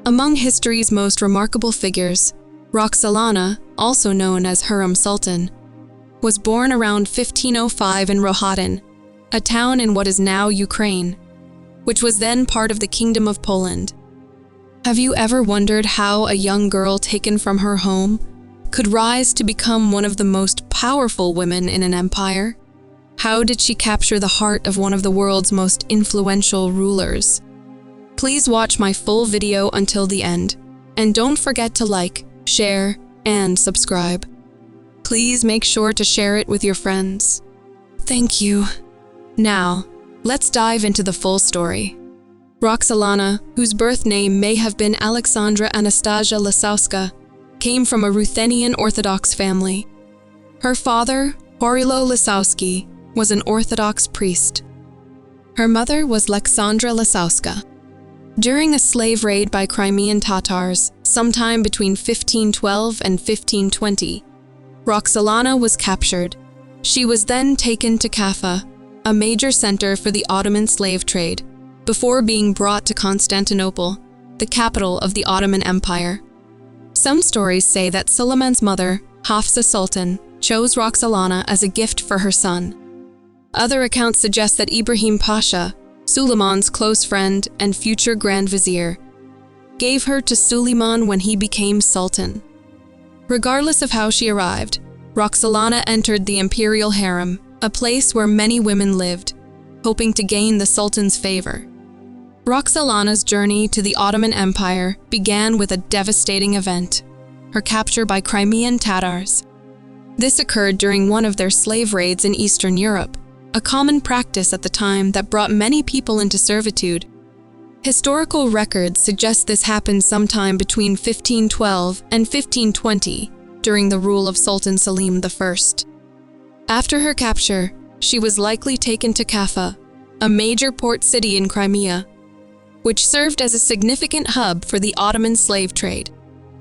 Among history's most remarkable figures, Roxelana, also known as Hurrem Sultan, was born around 1505 in Roxelana, a town in what is now Ukraine, which was then part of the Kingdom of Poland. Have you ever wondered how a young girl taken from her home could rise to become one of the most powerful women in an empire? How did she capture the heart of one of the world's most influential rulers? Please watch my full video until the end, and don't forget to like, share, and subscribe. Please make sure to share it with your friends. Thank you. Now, let's dive into the full story. Roxelana, whose birth name may have been Alexandra Anastasia Lisowska, came from a Ruthenian Orthodox family. Her father, Horylo Lisowski, was an Orthodox priest. Her mother was Alexandra Lisowska. During a slave raid by Crimean Tatars, sometime between 1512 and 1520, Roxelana was captured. She was then taken to Kaffa, a major center for the Ottoman slave trade, before being brought to Constantinople, the capital of the Ottoman Empire. Some stories say that Suleiman's mother, Hafsa Sultan, chose Roxelana as a gift for her son. Other accounts suggest that Ibrahim Pasha, Suleiman's close friend and future Grand Vizier, gave her to Suleiman when he became Sultan. Regardless of how she arrived, Roxelana entered the Imperial Harem, a place where many women lived, hoping to gain the Sultan's favor. Roxelana's journey to the Ottoman Empire began with a devastating event, her capture by Crimean Tatars. This occurred during one of their slave raids in Eastern Europe, a common practice at the time that brought many people into servitude. Historical records suggest this happened sometime between 1512 and 1520 during the rule of Sultan Suleiman I. After her capture, she was likely taken to Kaffa, a major port city in Crimea, which served as a significant hub for the Ottoman slave trade.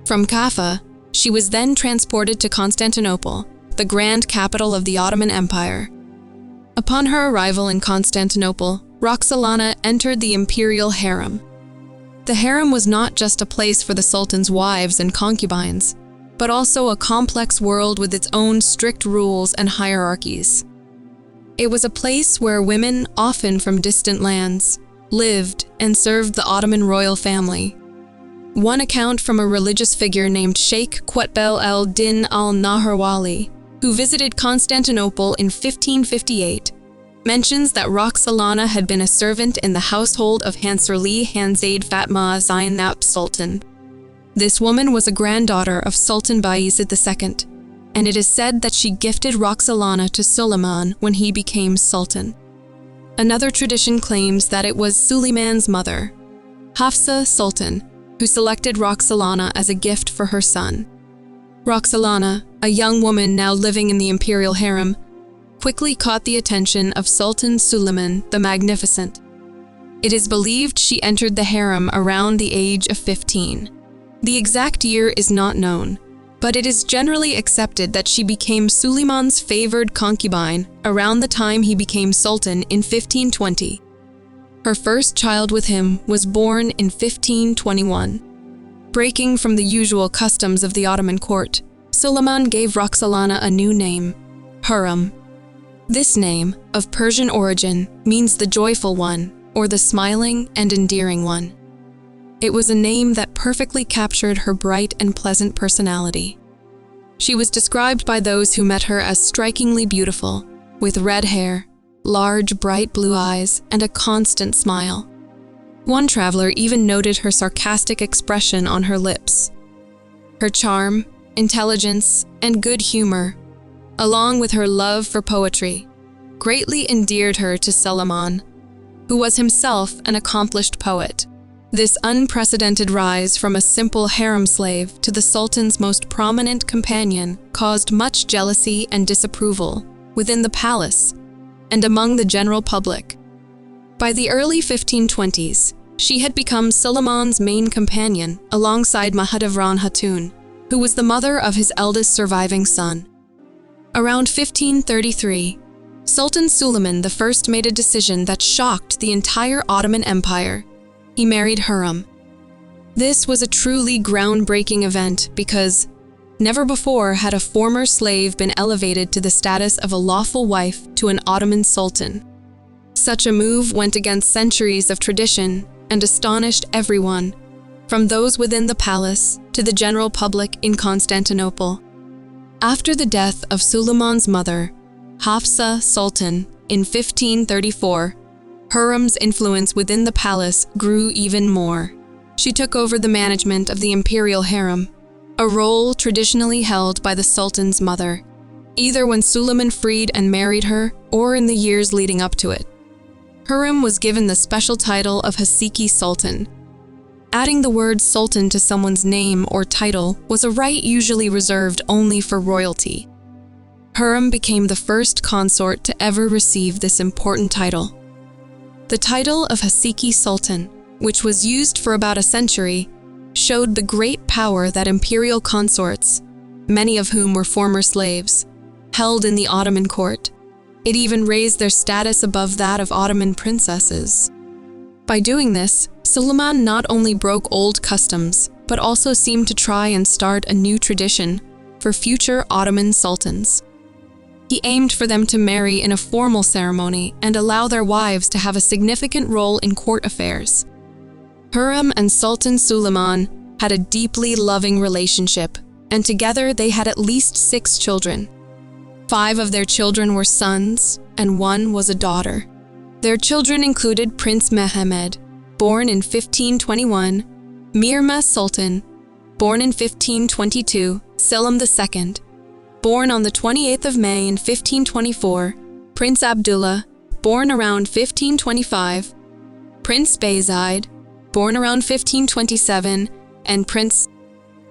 From Kaffa, she was then transported to Constantinople, the grand capital of the Ottoman Empire. Upon her arrival in Constantinople, Roxelana entered the Imperial Harem. The harem was not just a place for the Sultan's wives and concubines, but also a complex world with its own strict rules and hierarchies. It was a place where women, often from distant lands, lived and served the Ottoman royal family. One account from a religious figure named Sheikh Qutb el-Din al-Nahrawali, who visited Constantinople in 1558, mentions that Roxelana had been a servant in the household of Hanserli Hanzaid Fatma Zainab Sultan. This woman was a granddaughter of Sultan Bayezid II, and it is said that she gifted Roxelana to Suleiman when he became Sultan. Another tradition claims that it was Suleiman's mother, Hafsa Sultan, who selected Roxelana as a gift for her son. Roxelana, a young woman now living in the Imperial Harem, quickly caught the attention of Sultan Suleiman the Magnificent. It is believed she entered the harem around the age of 15. The exact year is not known, but it is generally accepted that she became Suleiman's favored concubine around the time he became Sultan in 1520. Her first child with him was born in 1521. Breaking from the usual customs of the Ottoman court, Suleiman gave Roxelana a new name, Hurrem. This name, of Persian origin, means the joyful one, or the smiling and endearing one. It was a name that perfectly captured her bright and pleasant personality. She was described by those who met her as strikingly beautiful, with red hair, large bright blue eyes, and a constant smile. One traveler even noted her sarcastic expression on her lips. Her charm, intelligence, and good humor, along with her love for poetry, greatly endeared her to Suleiman, who was himself an accomplished poet. This unprecedented rise from a simple harem slave to the Sultan's most prominent companion caused much jealousy and disapproval within the palace and among the general public. By the early 1520s, she had become Suleiman's main companion alongside Mahidevran Hatun, who was the mother of his eldest surviving son. Around 1533, Sultan Suleiman I made a decision that shocked the entire Ottoman Empire. He married Hurrem. This was a truly groundbreaking event because never before had a former slave been elevated to the status of a lawful wife to an Ottoman sultan. Such a move went against centuries of tradition and astonished everyone, from those within the palace to the general public in Constantinople. After the death of Suleiman's mother, Hafsa Sultan, in 1534, Hurrem's influence within the palace grew even more. She took over the management of the Imperial Harem, a role traditionally held by the Sultan's mother, either when Suleiman freed and married her or in the years leading up to it. Hurrem was given the special title of Hasiki Sultan. Adding the word Sultan to someone's name or title was a right usually reserved only for royalty. Hurrem became the first consort to ever receive this important title. The title of Hasiki Sultan, which was used for about a century, showed the great power that imperial consorts, many of whom were former slaves, held in the Ottoman court. It even raised their status above that of Ottoman princesses. By doing this, Suleiman not only broke old customs, but also seemed to try and start a new tradition for future Ottoman sultans. He aimed for them to marry in a formal ceremony and allow their wives to have a significant role in court affairs. Hurrem and Sultan Suleiman had a deeply loving relationship, and together they had at least 6 children. 5 of their children were sons, and 1 was a daughter. Their children included Prince Mehmed, born in 1521, Mirma Sultan, born in 1522, Selim II, born on the 28th of May in 1524, Prince Abdullah, born around 1525, Prince Bayezid, born around 1527, and Prince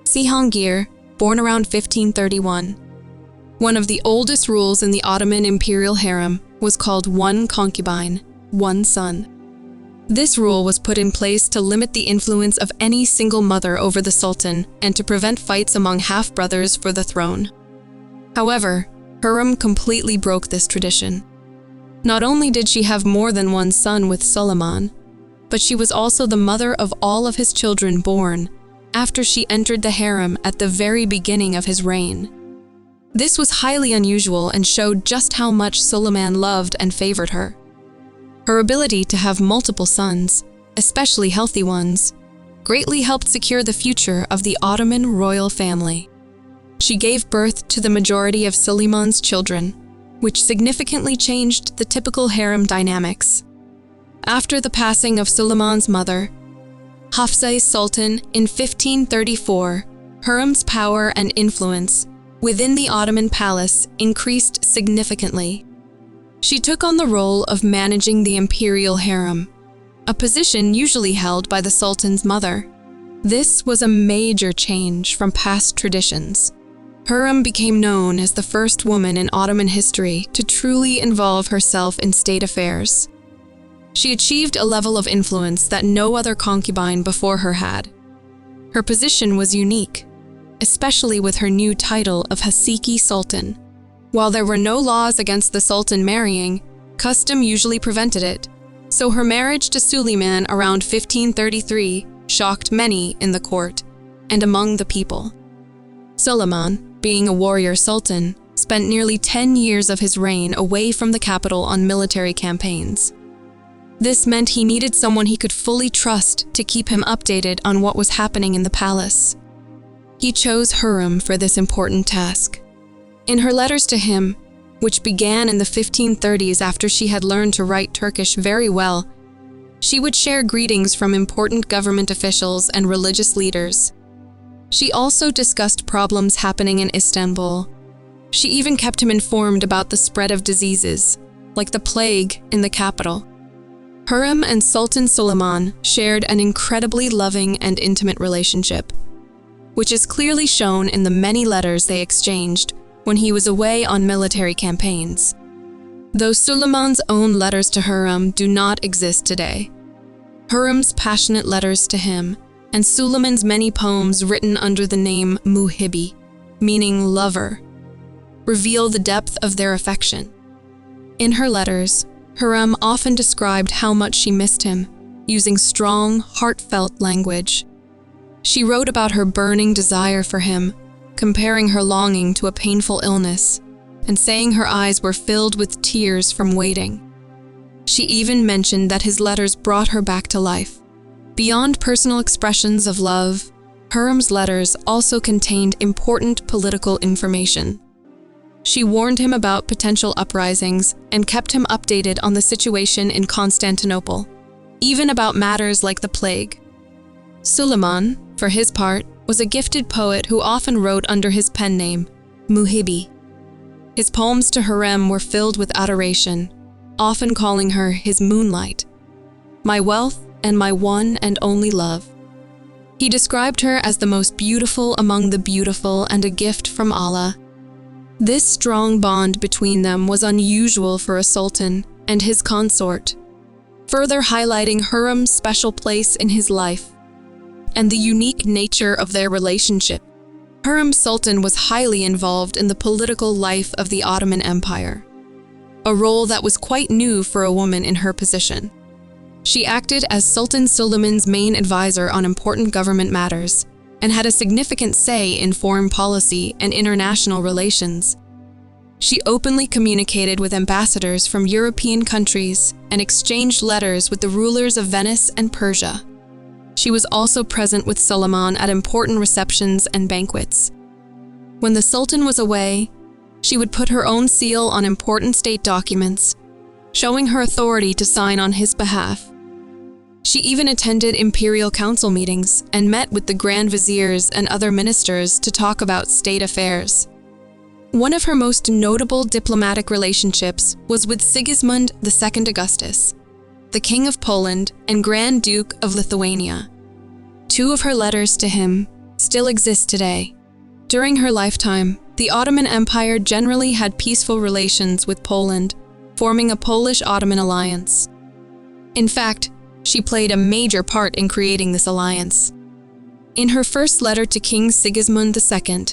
Cihangir, born around 1531. One of the oldest rules in the Ottoman Imperial Harem was called one concubine, one son. This rule was put in place to limit the influence of any single mother over the Sultan and to prevent fights among half-brothers for the throne. However, Hurrem completely broke this tradition. Not only did she have more than one son with Suleiman, but she was also the mother of all of his children born after she entered the harem at the very beginning of his reign. This was highly unusual and showed just how much Suleiman loved and favored her. Her ability to have multiple sons, especially healthy ones, greatly helped secure the future of the Ottoman royal family. She gave birth to the majority of Suleiman's children, which significantly changed the typical harem dynamics. After the passing of Suleiman's mother, Hafsa Sultan in 1534, Hurrem's power and influence within the Ottoman palace increased significantly. She took on the role of managing the Imperial Harem, a position usually held by the Sultan's mother. This was a major change from past traditions. Hurrem became known as the first woman in Ottoman history to truly involve herself in state affairs. She achieved a level of influence that no other concubine before her had. Her position was unique, especially with her new title of Hasiki Sultan. While there were no laws against the Sultan marrying, custom usually prevented it, so her marriage to Suleiman around 1533 shocked many in the court and among the people. Suleiman, being a warrior sultan, spent nearly 10 years of his reign away from the capital on military campaigns. This meant he needed someone he could fully trust to keep him updated on what was happening in the palace. He chose Hurrem for this important task. In her letters to him, which began in the 1530s after she had learned to write Turkish very well, she would share greetings from important government officials and religious leaders. She also discussed problems happening in Istanbul. She even kept him informed about the spread of diseases, like the plague in the capital. Hurrem and Sultan Suleiman shared an incredibly loving and intimate relationship, which is clearly shown in the many letters they exchanged when he was away on military campaigns. Though Suleiman's own letters to Hurrem do not exist today, Hurrem's passionate letters to him and Suleiman's many poems written under the name Muhibbi, meaning lover, reveal the depth of their affection. In her letters, Hurrem often described how much she missed him, using strong, heartfelt language. She wrote about her burning desire for him, comparing her longing to a painful illness, and saying her eyes were filled with tears from waiting. She even mentioned that his letters brought her back to life. Beyond personal expressions of love, Hurrem's letters also contained important political information. She warned him about potential uprisings and kept him updated on the situation in Constantinople, even about matters like the plague. Suleiman, for his part, was a gifted poet who often wrote under his pen name, Muhibi. His poems to Hurrem were filled with adoration, often calling her his moonlight, my wealth and my one and only love. He described her as the most beautiful among the beautiful and a gift from Allah. This strong bond between them was unusual for a sultan and his consort, further highlighting Hurrem's special place in his life and the unique nature of their relationship. Hurrem Sultan was highly involved in the political life of the Ottoman Empire, a role that was quite new for a woman in her position. She acted as Sultan Suleiman's main advisor on important government matters and had a significant say in foreign policy and international relations. She openly communicated with ambassadors from European countries and exchanged letters with the rulers of Venice and Persia. She was also present with Suleiman at important receptions and banquets. When the Sultan was away, she would put her own seal on important state documents, showing her authority to sign on his behalf. She even attended imperial council meetings and met with the grand viziers and other ministers to talk about state affairs. One of her most notable diplomatic relationships was with Sigismund II Augustus, the King of Poland and Grand Duke of Lithuania. Two of her letters to him still exist today. During her lifetime, the Ottoman Empire generally had peaceful relations with Poland, forming a Polish-Ottoman alliance. In fact, she played a major part in creating this alliance. In her first letter to King Sigismund II,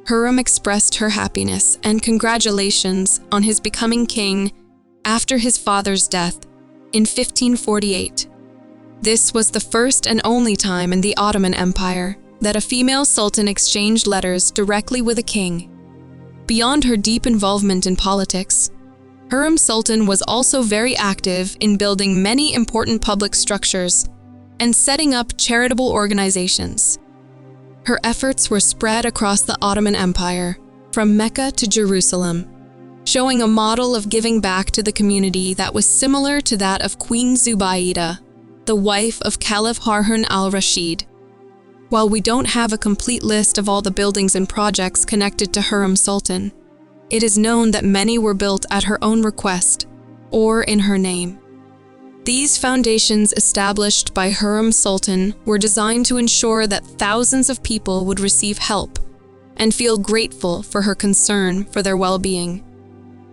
Hurrem expressed her happiness and congratulations on his becoming king after his father's death in 1548. This was the first and only time in the Ottoman Empire that a female sultan exchanged letters directly with a king. Beyond her deep involvement in politics, Hurrem Sultan was also very active in building many important public structures and setting up charitable organizations. Her efforts were spread across the Ottoman Empire, from Mecca to Jerusalem, showing a model of giving back to the community that was similar to that of Queen Zubaydah, the wife of Caliph Harun al-Rashid. While we don't have a complete list of all the buildings and projects connected to Hurrem Sultan, it is known that many were built at her own request or in her name. These foundations established by Hurrem Sultan were designed to ensure that thousands of people would receive help and feel grateful for her concern for their well-being,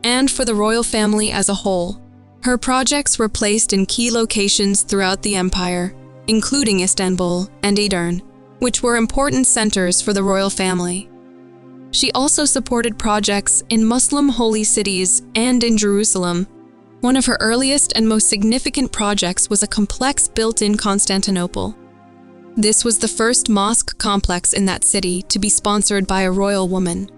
and for the royal family as a whole. Her projects were placed in key locations throughout the empire, including Istanbul and Edirne, which were important centers for the royal family. She also supported projects in Muslim holy cities and in Jerusalem. One of her earliest and most significant projects was a complex built in Constantinople. This was the first mosque complex in that city to be sponsored by a royal woman.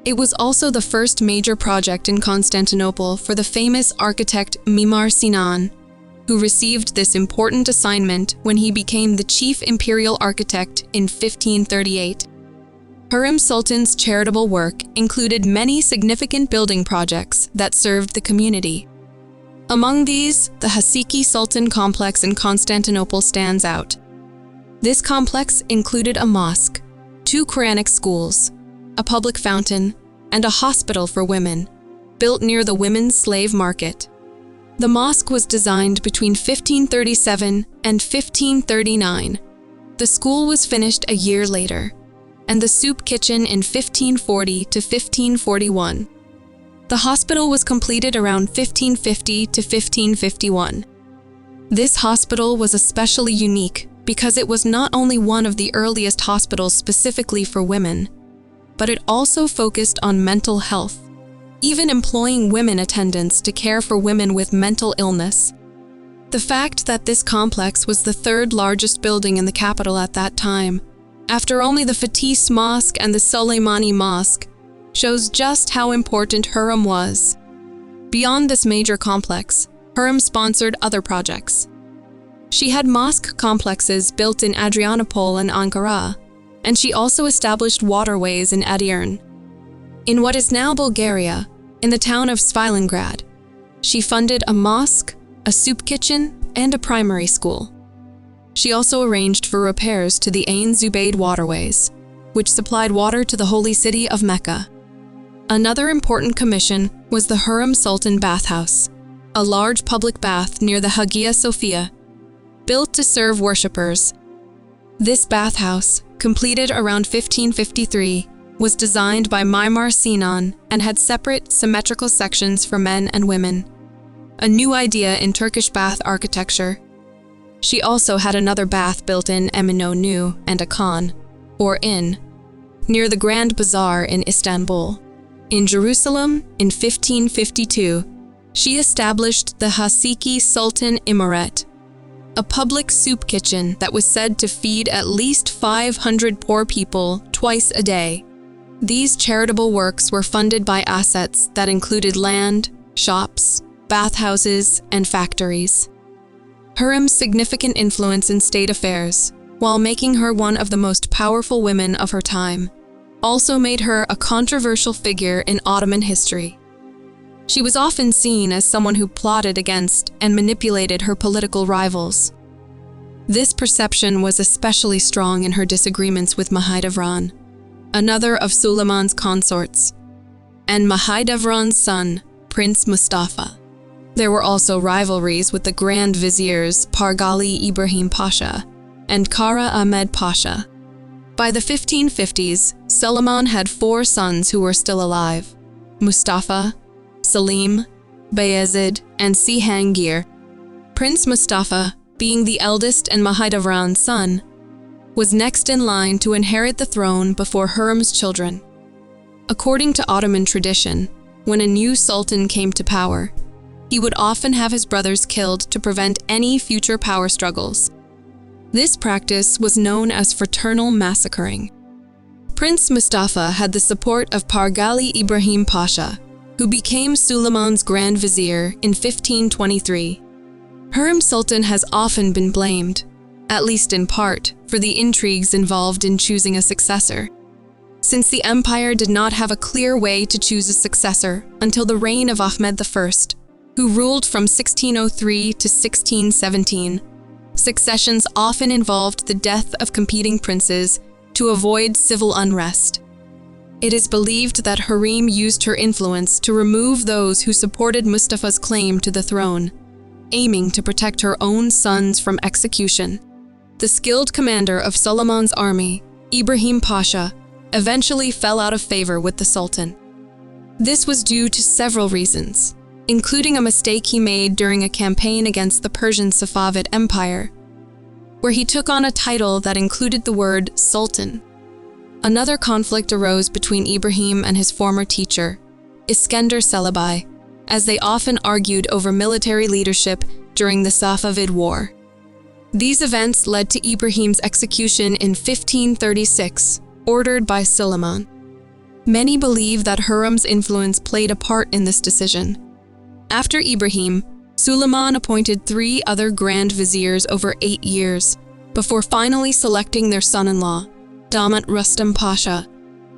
It was also the first major project in Constantinople for the famous architect Mimar Sinan, who received this important assignment when he became the chief imperial architect in 1538. Hurrem Sultan's charitable work included many significant building projects that served the community. Among these, the Haseki Sultan complex in Constantinople stands out. This complex included a mosque, 2 Quranic schools, a public fountain, and a hospital for women, built near the women's slave market. The mosque was designed between 1537 and 1539. The school was finished a year later, and the soup kitchen in 1540 to 1541. The hospital was completed around 1550 to 1551. This hospital was especially unique because it was not only one of the earliest hospitals specifically for women, but it also focused on mental health, even employing women attendants to care for women with mental illness. The fact that this complex was the third largest building in the capital at that time, after only the Fatih Mosque and the Soleimani Mosque, shows just how important Hurrem was. Beyond this major complex, Hurrem sponsored other projects. She had mosque complexes built in Adrianople and Ankara, and she also established waterways in Edirne. In what is now Bulgaria, in the town of Svilengrad, she funded a mosque, a soup kitchen, and a primary school. She also arranged for repairs to the Ain Zubayd waterways, which supplied water to the holy city of Mecca. Another important commission was the Hurrem Sultan bathhouse, a large public bath near the Hagia Sophia, built to serve worshippers. This bathhouse, completed around 1553, was designed by Mimar Sinan and had separate, symmetrical sections for men and women, a new idea in Turkish bath architecture. She also had another bath built in Eminönü and a khan, or inn, near the Grand Bazaar in Istanbul. In Jerusalem, in 1552, she established the Haseki Sultan Imaret, a public soup kitchen that was said to feed at least 500 poor people twice a day. These charitable works were funded by assets that included land, shops, bathhouses, and factories. Hurrem's significant influence in state affairs, while making her one of the most powerful women of her time, also made her a controversial figure in Ottoman history. She was often seen as someone who plotted against and manipulated her political rivals. This perception was especially strong in her disagreements with Mahidevran, another of Suleiman's consorts, and Mahidevran's son, Prince Mustafa. There were also rivalries with the Grand Viziers Pargali Ibrahim Pasha and Kara Ahmed Pasha. By the 1550s, Suleiman had 4 sons who were still alive: Mustafa, Selim, Bayezid, and Cihangir. Prince Mustafa, being the eldest and Mahidevran's son, was next in line to inherit the throne before Hurrem's children. According to Ottoman tradition, when a new sultan came to power, he would often have his brothers killed to prevent any future power struggles. This practice was known as fraternal massacring. Prince Mustafa had the support of Pargali Ibrahim Pasha, who became Suleiman's Grand Vizier in 1523. Hurrem Sultan has often been blamed, at least in part, for the intrigues involved in choosing a successor, since the empire did not have a clear way to choose a successor until the reign of Ahmed I, who ruled from 1603 to 1617. Successions often involved the death of competing princes to avoid civil unrest. It is believed that Hurrem used her influence to remove those who supported Mustafa's claim to the throne, aiming to protect her own sons from execution. The skilled commander of Suleiman's army, Ibrahim Pasha, eventually fell out of favor with the Sultan. This was due to several reasons, including a mistake he made during a campaign against the Persian Safavid Empire, where he took on a title that included the word Sultan. Another conflict arose between Ibrahim and his former teacher, Iskender Celebi, as they often argued over military leadership during the Safavid War. These events led to Ibrahim's execution in 1536, ordered by Suleiman. Many believe that Hurrem's influence played a part in this decision. After Ibrahim, Suleiman appointed 3 other Grand Viziers over 8 years, before finally selecting their son-in-law, Damat Rustam Pasha,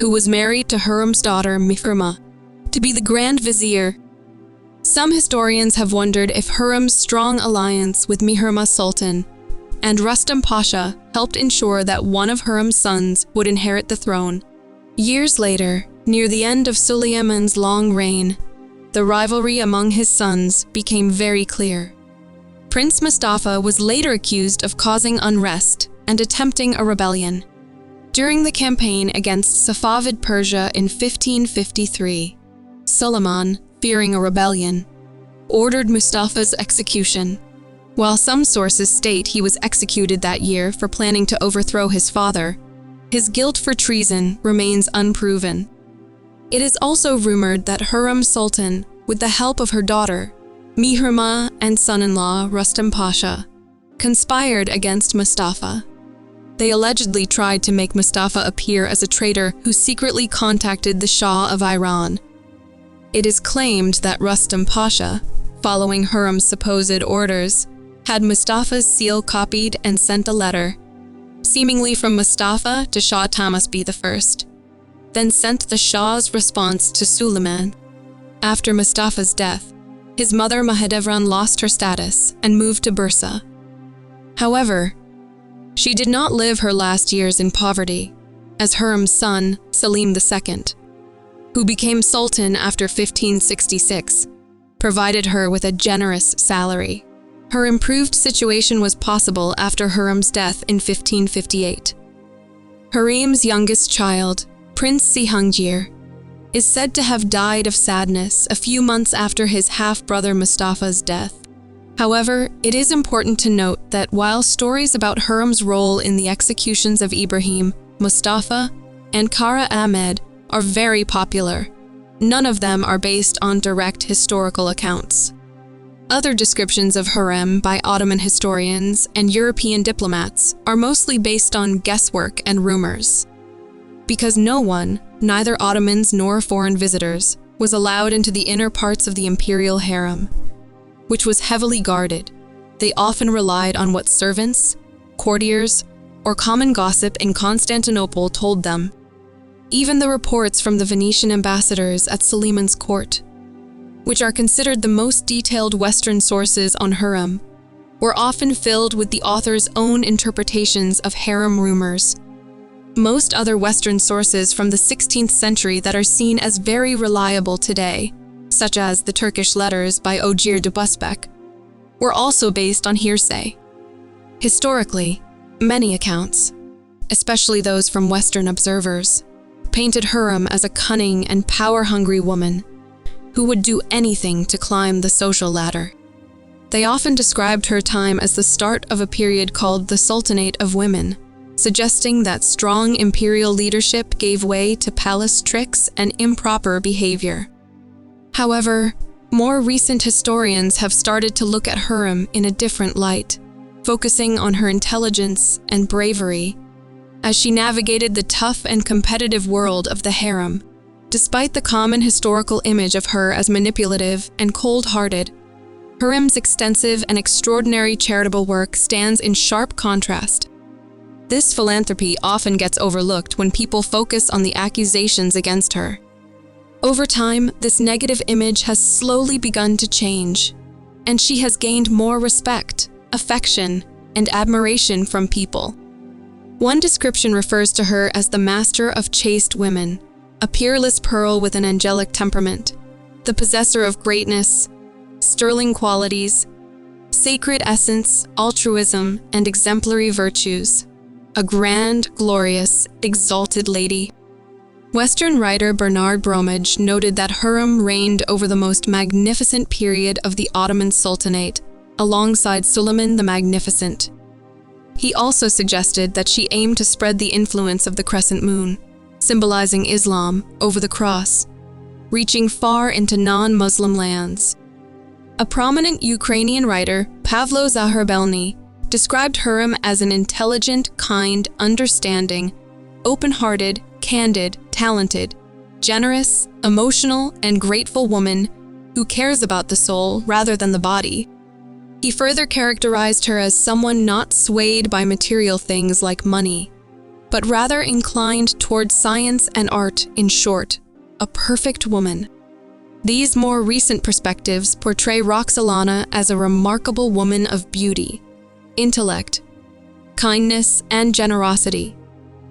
who was married to Hurrem's daughter Mihrma, to be the Grand Vizier. Some historians have wondered if Hurrem's strong alliance with Mihrma Sultan and Rustam Pasha helped ensure that one of Hurrem's sons would inherit the throne. Years later, near the end of Suleiman's long reign, the rivalry among his sons became very clear. Prince Mustafa was later accused of causing unrest and attempting a rebellion. During the campaign against Safavid Persia in 1553, Suleiman, fearing a rebellion, ordered Mustafa's execution. While some sources state he was executed that year for planning to overthrow his father, his guilt for treason remains unproven. It is also rumored that Hurrem Sultan, with the help of her daughter, Mihrimah and son-in-law Rustam Pasha conspired against Mustafa. They allegedly tried to make Mustafa appear as a traitor who secretly contacted the Shah of Iran. It is claimed that Rustam Pasha, following Hurrem's supposed orders, had Mustafa's seal copied and sent a letter, seemingly from Mustafa to Shah Tahmasp I, then sent the Shah's response to Suleiman. After Mustafa's death, his mother Mahidevran lost her status and moved to Bursa. However, she did not live her last years in poverty, as Hurrem's son, Selim II, who became sultan after 1566, provided her with a generous salary. Her improved situation was possible after Hurrem's death in 1558. Hurrem's youngest child, Prince Cihangir, is said to have died of sadness a few months after his half-brother Mustafa's death. However, it is important to note that while stories about Hurrem's role in the executions of Ibrahim, Mustafa, and Kara Ahmed are very popular, none of them are based on direct historical accounts. Other descriptions of Hurrem by Ottoman historians and European diplomats are mostly based on guesswork and rumors. Because no one, neither Ottomans nor foreign visitors, was allowed into the inner parts of the Imperial Harem, which was heavily guarded, they often relied on what servants, courtiers, or common gossip in Constantinople told them. Even the reports from the Venetian ambassadors at Suleiman's court, which are considered the most detailed Western sources on Hurrem, were often filled with the author's own interpretations of harem rumors. Most other Western sources from the 16th century that are seen as very reliable today, such as the Turkish letters by Ojir de Busbek, were also based on hearsay. Historically, many accounts, especially those from Western observers, painted Hurrem as a cunning and power-hungry woman who would do anything to climb the social ladder. They often described her time as the start of a period called the Sultanate of Women, suggesting that strong imperial leadership gave way to palace tricks and improper behavior. However, more recent historians have started to look at Hurrem in a different light, focusing on her intelligence and bravery as she navigated the tough and competitive world of the harem. Despite the common historical image of her as manipulative and cold-hearted, Hurrem's extensive and extraordinary charitable work stands in sharp contrast. This philanthropy often gets overlooked when people focus on the accusations against her. Over time, this negative image has slowly begun to change, and she has gained more respect, affection, and admiration from people. One description refers to her as the master of chaste women, a peerless pearl with an angelic temperament, the possessor of greatness, sterling qualities, sacred essence, altruism, and exemplary virtues, a grand, glorious, exalted lady. Western writer Bernard Bromage noted that Hurrem reigned over the most magnificent period of the Ottoman Sultanate, alongside Suleiman the Magnificent. He also suggested that she aimed to spread the influence of the crescent moon, symbolizing Islam, over the cross, reaching far into non-Muslim lands. A prominent Ukrainian writer, Pavlo Zaherbelny, described Hurrem as an intelligent, kind, understanding, open-hearted, candid, talented, generous, emotional, and grateful woman who cares about the soul rather than the body. He further characterized her as someone not swayed by material things like money, but rather inclined toward science and art. In short, a perfect woman. These more recent perspectives portray Roxelana as a remarkable woman of beauty, intellect, kindness, and generosity,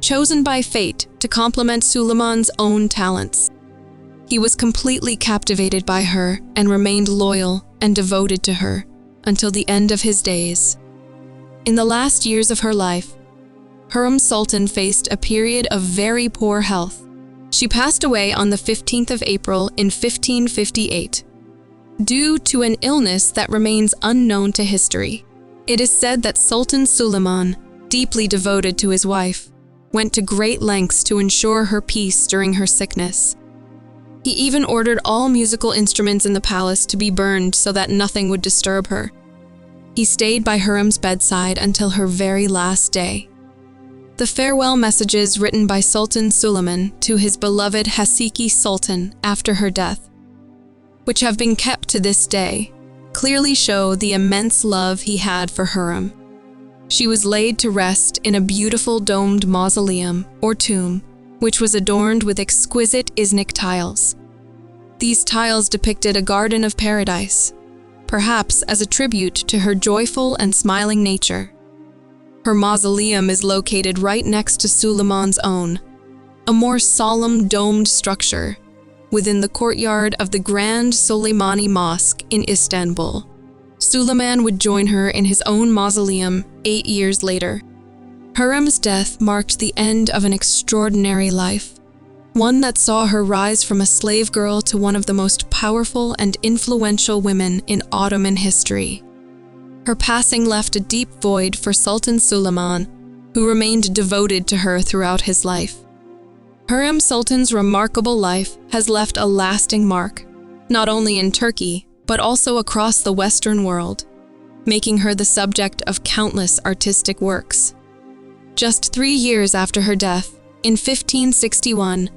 chosen by fate to complement Suleiman's own talents. He was completely captivated by her and remained loyal and devoted to her until the end of his days. In the last years of her life, Hurrem Sultan faced a period of very poor health. She passed away on the 15th of April in 1558, due to an illness that remains unknown to history. It is said that Sultan Suleiman, deeply devoted to his wife, went to great lengths to ensure her peace during her sickness. He even ordered all musical instruments in the palace to be burned so that nothing would disturb her. He stayed by Hurrem's bedside until her very last day. The farewell messages written by Sultan Suleiman to his beloved Hasiki Sultan after her death, which have been kept to this day, clearly show the immense love he had for Hurrem. She was laid to rest in a beautiful domed mausoleum or tomb, which was adorned with exquisite Iznik tiles. These tiles depicted a garden of paradise, perhaps as a tribute to her joyful and smiling nature. Her mausoleum is located right next to Suleiman's own, a more solemn domed structure within the courtyard of the Grand Soleimani Mosque in Istanbul. Suleiman would join her in his own mausoleum 8 years later. Hurrem's death marked the end of an extraordinary life, one that saw her rise from a slave girl to one of the most powerful and influential women in Ottoman history. Her passing left a deep void for Sultan Suleiman, who remained devoted to her throughout his life. Hurrem Sultan's remarkable life has left a lasting mark, not only in Turkey, but also across the Western world, making her the subject of countless artistic works. Just 3 years after her death, in 1561,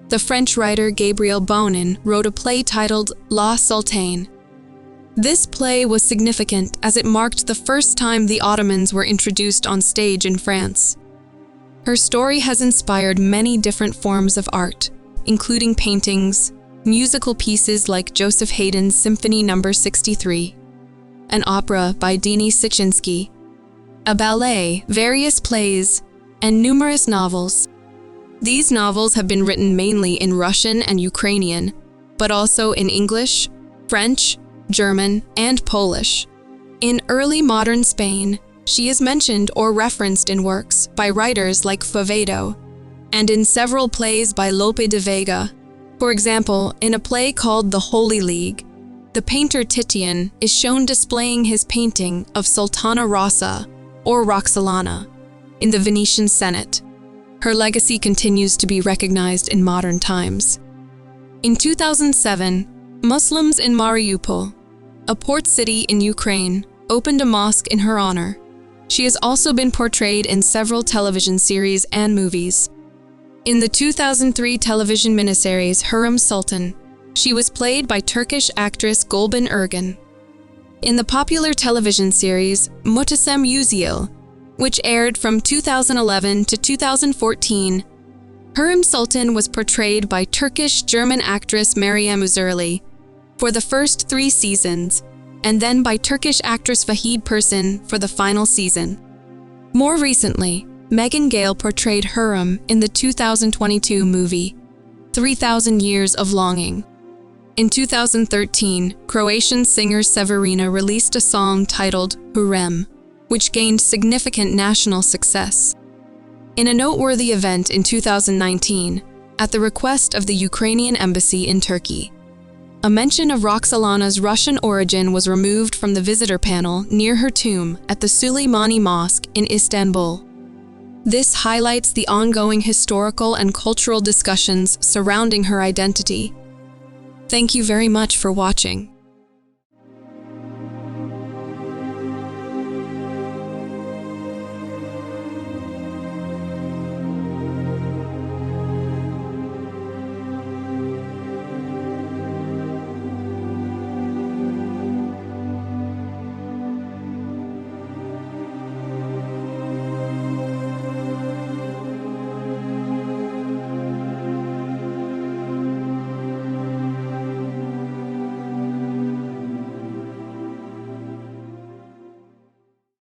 the French writer Gabriel Bonin wrote a play titled La Sultane. This play was significant as it marked the first time the Ottomans were introduced on stage in France. Her story has inspired many different forms of art, including paintings, musical pieces like Joseph Haydn's Symphony No. 63, an opera by Denis Sitchinsky, a ballet, various plays, and numerous novels. These novels have been written mainly in Russian and Ukrainian, but also in English, French, German, and Polish. In early modern Spain, she is mentioned or referenced in works by writers like Quevedo, and in several plays by Lope de Vega. For example, in a play called The Holy League, the painter Titian is shown displaying his painting of Sultana Rossa, or Roxelana, in the Venetian Senate. Her legacy continues to be recognized in modern times. In 2007, Muslims in Mariupol, a port city in Ukraine, opened a mosque in her honor. She has also been portrayed in several television series and movies. In the 2003 television miniseries Hurrem Sultan, she was played by Turkish actress Gulben Ergen. In the popular television series Muhteşem Yüzyıl, which aired from 2011 to 2014, Hurrem Sultan was portrayed by Turkish-German actress Meryem Üzerli for the first 3 seasons, and then by Turkish actress Vahid Persin for the final season. More recently, Megan Gale portrayed Hurrem in the 2022 movie 3,000 Years of Longing. In 2013, Croatian singer Severina released a song titled Hurrem, which gained significant national success. In a noteworthy event in 2019, at the request of the Ukrainian embassy in Turkey, a mention of Roxelana's Russian origin was removed from the visitor panel near her tomb at the Suleimani Mosque in Istanbul. This highlights the ongoing historical and cultural discussions surrounding her identity. Thank you very much for watching.